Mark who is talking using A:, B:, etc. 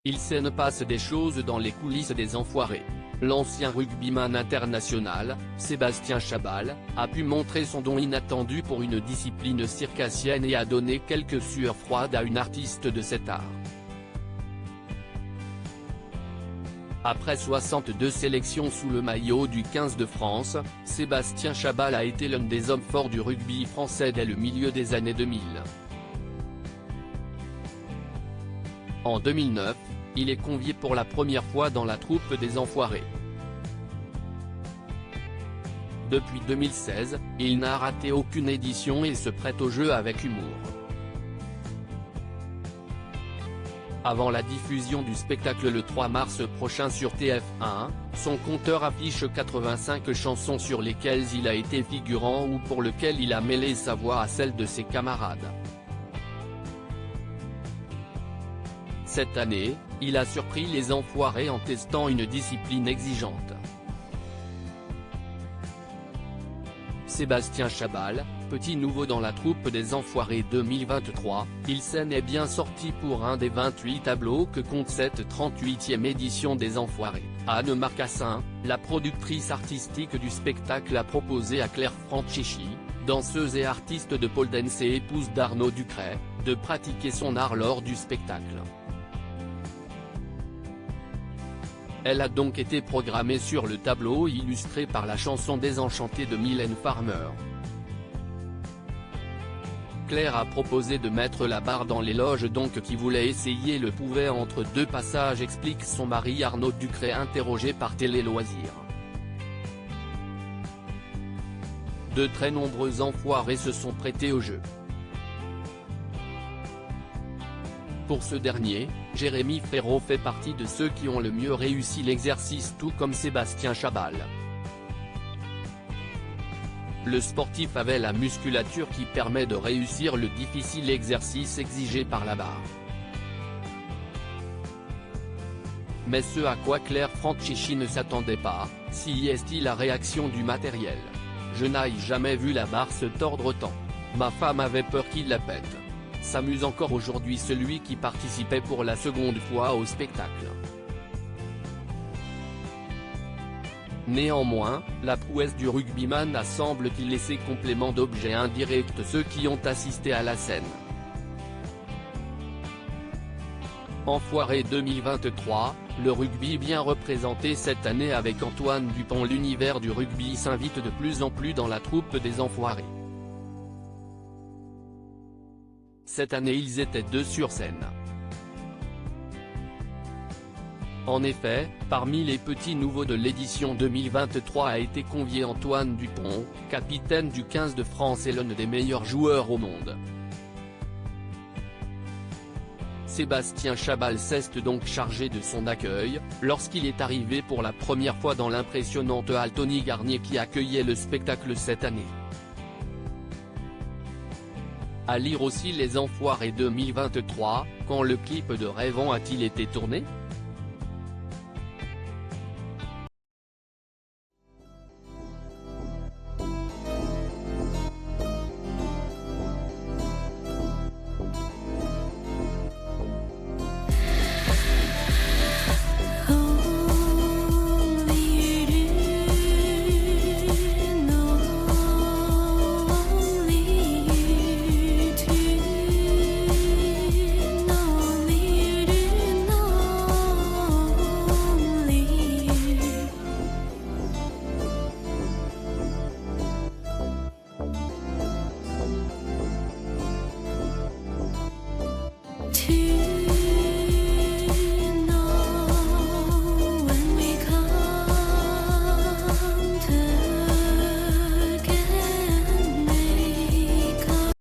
A: Il se passe des choses dans les coulisses des Enfoirés. L'ancien rugbyman international, Sébastien Chabal, a pu montrer son don inattendu pour une discipline circassienne et a donné quelques sueurs froides à une artiste de cet art. Après 62 sélections sous le maillot du 15 de France, Sébastien Chabal a été l'un des hommes forts du rugby français dès le milieu des années 2000. En 2009, il est convié pour la première fois dans la troupe des Enfoirés. Depuis 2016, il n'a raté aucune édition et se prête au jeu avec humour. Avant la diffusion du spectacle le 3 mars prochain sur TF1, son compteur affiche 85 chansons sur lesquelles il a été figurant ou pour lesquelles il a mêlé sa voix à celle de ses camarades. Cette année, il a surpris les Enfoirés en testant une discipline exigeante. Sébastien Chabal, petit nouveau dans la troupe des Enfoirés 2023, il s'en est bien sorti pour un des 28 tableaux que compte cette 38e édition des Enfoirés. Anne Marcassin, la productrice artistique du spectacle, a proposé à Claire Franchichi, danseuse et artiste de pole dance et épouse d'Arnaud Ducret, de pratiquer son art lors du spectacle. Elle a donc été programmée sur le tableau illustré par la chanson Désenchantée de Mylène Farmer. Claire a proposé de mettre la barre dans les loges, donc qui voulait essayer le pouvait entre deux passages, explique son mari Arnaud Ducret interrogé par Télé Loisirs. De très nombreux Enfoirés se sont prêtés au jeu. Pour ce dernier, Jérémy Frérot fait partie de ceux qui ont le mieux réussi l'exercice, tout comme Sébastien Chabal. Le sportif avait la musculature qui permet de réussir le difficile exercice exigé par la barre. Mais ce à quoi Claire Franchichi ne s'attendait pas, si est-il la réaction du matériel. Je n'ai jamais vu la barre se tordre autant. Ma femme avait peur qu'il la pète. S'amuse encore aujourd'hui celui qui participait pour la seconde fois au spectacle. Néanmoins, la prouesse du rugbyman a semble-t-il laissé complément d'objet indirect ceux qui ont assisté à la scène. Enfoirés 2023, le rugby bien représenté cette année avec Antoine Dupont. L'univers du rugby s'invite de plus en plus dans la troupe des Enfoirés. Cette année ils étaient deux sur scène. En effet, parmi les petits nouveaux de l'édition 2023 a été convié Antoine Dupont, capitaine du 15 de France et l'un des meilleurs joueurs au monde. Sébastien Chabal s'est donc chargé de son accueil, lorsqu'il est arrivé pour la première fois dans l'impressionnante halle Tony Garnier qui accueillait le spectacle cette année. À lire aussi les Enfoirés 2023, quand le clip de Rêvons a-t-il été tourné ?